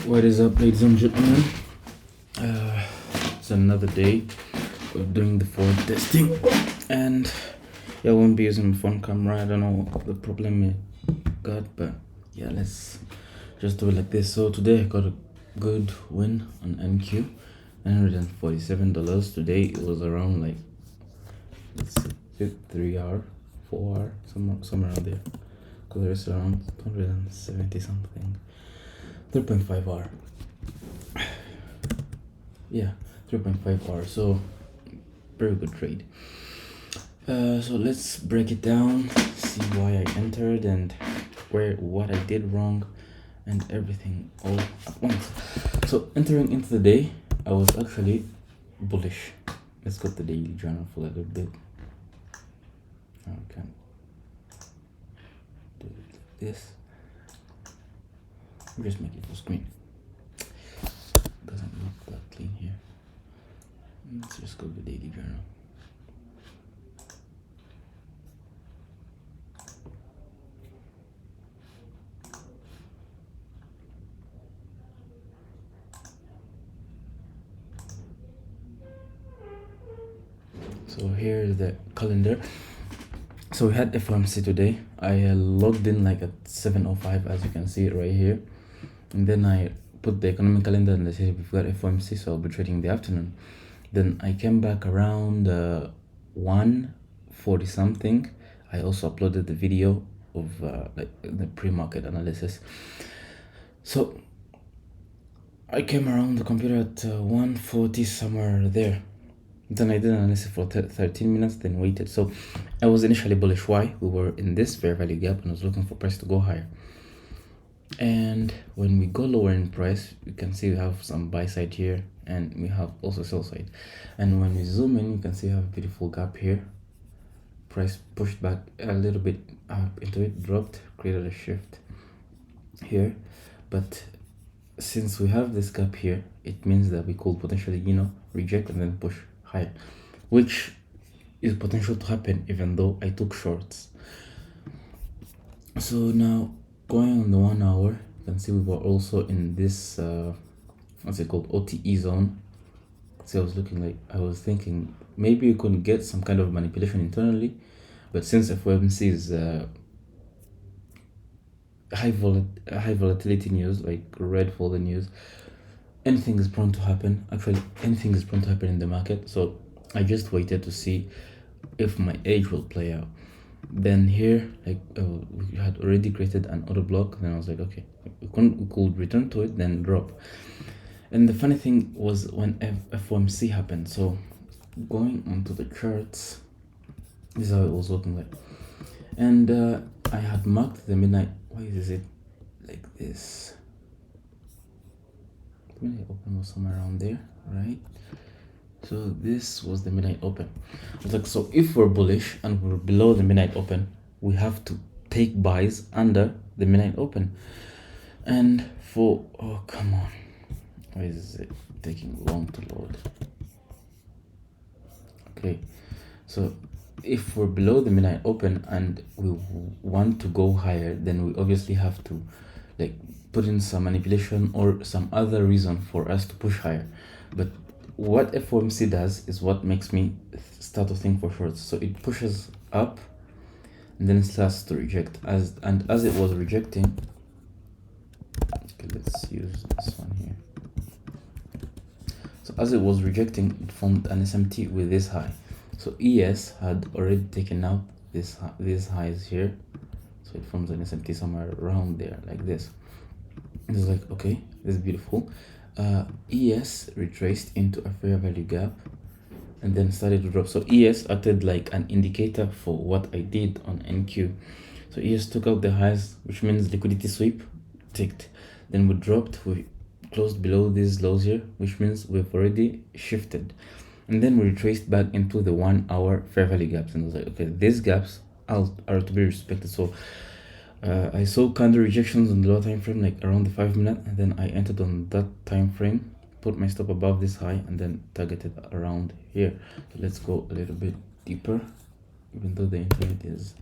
What is up, ladies and gentlemen? It's another day of doing the phone testing, and yeah, I won't be using my phone camera. I don't know what the problem it got, but yeah, let's just do it like this. So today I got a good win on NQ, $947. Today it was around like, let's see, 3 hour, 4 hour, somewhere around there, because it's around 270 something. 3.5 hour, yeah, 3.5 hours. So very good trade. So let's break it down, see why I entered and what I did wrong and everything all at once. So entering into the day, I was actually bullish. Let's go to the daily journal for a little bit. I can do it like this. Just make it full screen. Doesn't look that clean here. Let's just go to the daily journal. So here is the calendar. So we had FOMC today. I logged in like at 7:05, as you can see it right here, and then I put the economic calendar and I said we've got FOMC, so I'll be trading in the afternoon. Then I came back around 1:40 something. I also uploaded the video of like the pre-market analysis. So I came around the computer at 1:40 somewhere there. Then I did analysis for 13 minutes, then waited. So I was initially bullish. Why? We were in this fair value gap and I was looking for price to go higher. And when we go lower in price, you can see we have some buy side here and we have also sell side. And when we zoom in, you can see we have a beautiful gap here. Price pushed back a little bit up into it, dropped, created a shift here. But since we have this gap here, it means that we could potentially, reject and then push higher, which is potential to happen even though I took shorts. So now going on the 1 hour, you can see we were also in this what's it called, OTE zone. So I was thinking maybe you could get some kind of manipulation internally, but since FOMC is high volatility news, like red folder news, anything is prone to happen. Actually, anything is prone to happen in the market. So I just waited to see if my age will play out. Then here, we had already created an order block. Then I was like, okay, we could return to it, then drop. And the funny thing was when FOMC happened. So going onto the charts, this is how it was looking like. And I had marked the midnight. Why is it like this? The midnight open was somewhere around there, right? So this was the midnight open. I was like, so if we're bullish and we're below the midnight open, we have to take buys under the midnight open. And oh, come on. Why is it taking long to load? Okay, so if we're below the midnight open and we want to go higher, then we obviously have to put in some manipulation or some other reason for us to push higher. But what FOMC does is what makes me start to think for shorts. So it pushes up and then it starts to reject. As it was rejecting, okay, let's use this one here. So as it was rejecting, it formed an SMT with this high. So ES had already taken out these highs here. So it forms an SMT somewhere around there like this. It's like, okay, this is beautiful. ES retraced into a fair value gap and then started to drop. So ES acted like an indicator for what I did on NQ. So ES took out the highs, which means liquidity sweep ticked. Then we dropped, we closed below these lows here, which means we've already shifted. And then we retraced back into the 1 hour fair value gaps. And I was like, okay, these gaps are to be respected. So I saw candle rejections on the lower time frame, like around the 5 minute, and then I entered on that time frame, put my stop above this high, and then targeted around here. So let's go a little bit deeper, even though the internet is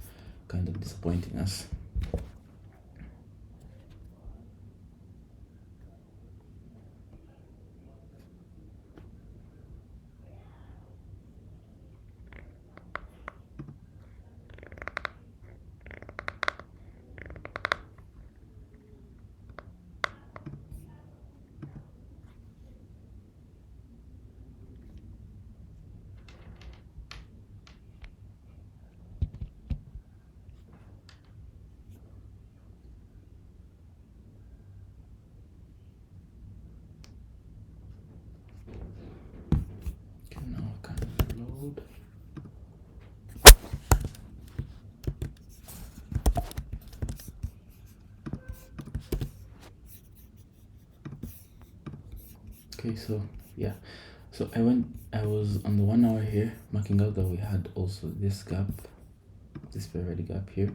kind of disappointing us. load. Okay, so yeah, so I was on the 1 hour here, marking out that we had also this gap, this very gap here.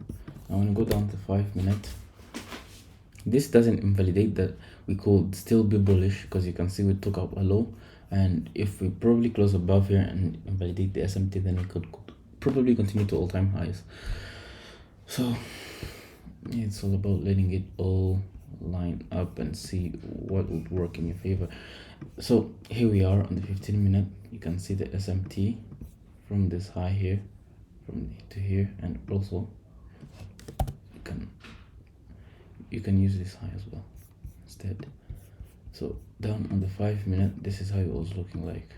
I want to go down to 5 minutes. This doesn't invalidate that we could still be bullish, because you can see we took out a low, and if we probably close above here and invalidate the SMT, then we could probably continue to all-time highs. So it's all about letting it all line up and see what would work in your favor. So here we are on the 15-minute. You can see the SMT from this high here, from to here, and also you can use this high as well instead. So down on the 5-minute, this is how it was looking like.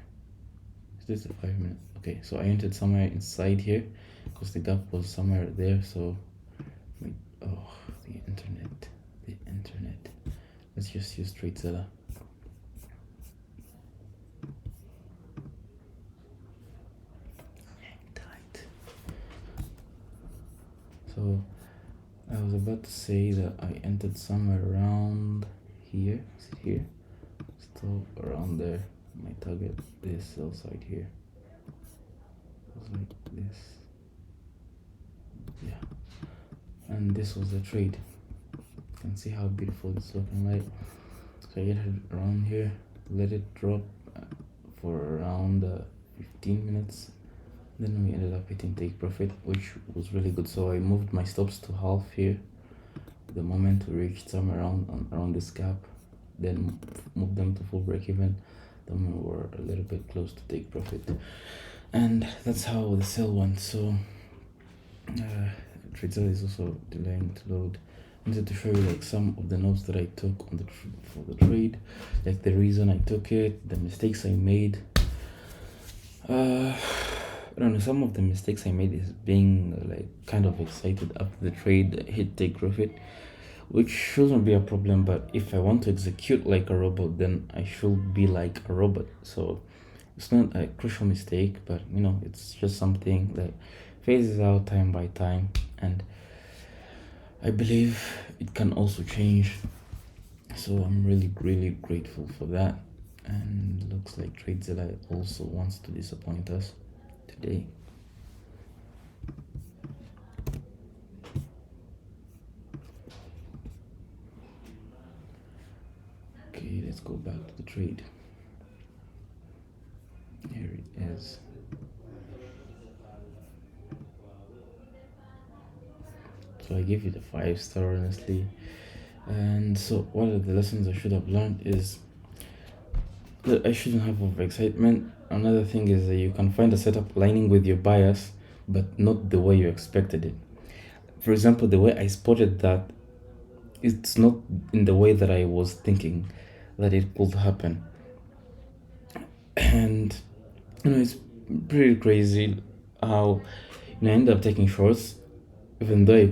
Is this the 5-minute? Okay, so I entered somewhere inside here because the gap was somewhere there. So oh, the internet. Let's just use TradeZilla. Hang tight. So I was about to say that I entered somewhere around here. Is it here? Still around there. My target, this sell side here. It was like this. Yeah. And this was the trade. You can see how beautiful it's looking like. So I entered around here, let it drop for around 15 minutes. Then we ended up hitting take profit, which was really good. So I moved my stops to half here the moment we reached somewhere around this gap, then moved them to full break even. Then we were a little bit close to take profit, and that's how the sell went. So TradeZilla is also delaying to load. I wanted to show you like some of the notes that I took on for the trade, like the reason I took it, the mistakes I made. I don't know, some of the mistakes I made is being like kind of excited after the trade hit take profit, which shouldn't be a problem, but if I want to execute like a robot, then I should be like a robot. So it's not a crucial mistake, but you know, it's just something that phases out time by time, and I believe it can also change. So I'm really grateful for that. And looks like TradeZilla also wants to disappoint us today. Okay, let's go back to the trade. Here it is. So I give it a 5-star, honestly. And so one of the lessons I should have learned is that I shouldn't have overexcitement. Another thing is that you can find a setup aligning with your bias, but not the way you expected it. For example, the way I spotted that, it's not in the way that I was thinking that it could happen. And you know, it's pretty crazy how I end up taking shorts, even though I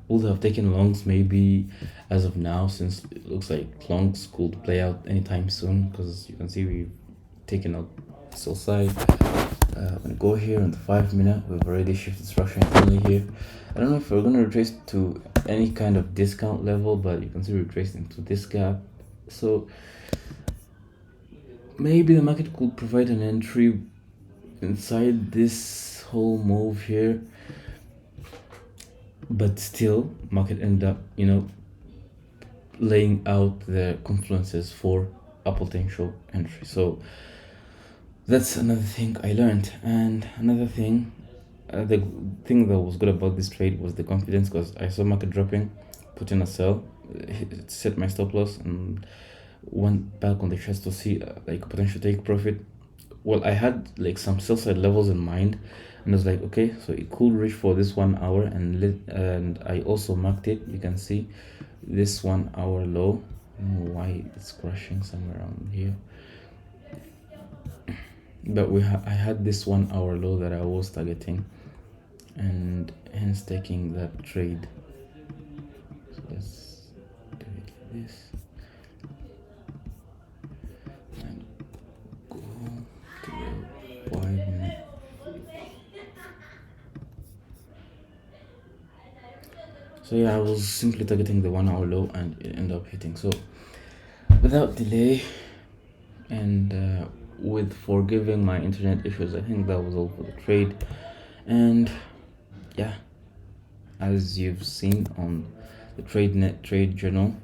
would have taken longs maybe as of now, since it looks like longs could play out anytime soon, because you can see we've taken out sell side. I'm gonna go here on the 5-minute. We've already shifted structure internally here. I don't know if we're gonna retrace to any kind of discount level, but you can see we're retracing to this gap. So maybe the market could provide an entry inside this whole move here, but still market end up, you know, laying out the confluences for a potential entry. So that's another thing I learned. And another thing, the thing that was good about this trade was the confidence, because I saw market dropping, put in a sell, set my stop loss, and went back on the chest to see like a potential take profit. Well, I had like some sell side levels in mind, and I was like, okay, so it could reach for this 1 hour, and I also marked it. You can see this 1 hour low. I don't know why it's crashing somewhere around here, but I had this 1 hour low that I was targeting, and hence taking that trade. So let's do it like this and go to the 5-minute. So yeah, I was simply targeting the 1 hour low and it ended up hitting. So without delay and with forgiving my internet issues, I think that was all for the trade. And yeah, as you've seen on the trade journal,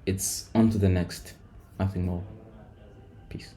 it's on to the next. Nothing more. Peace.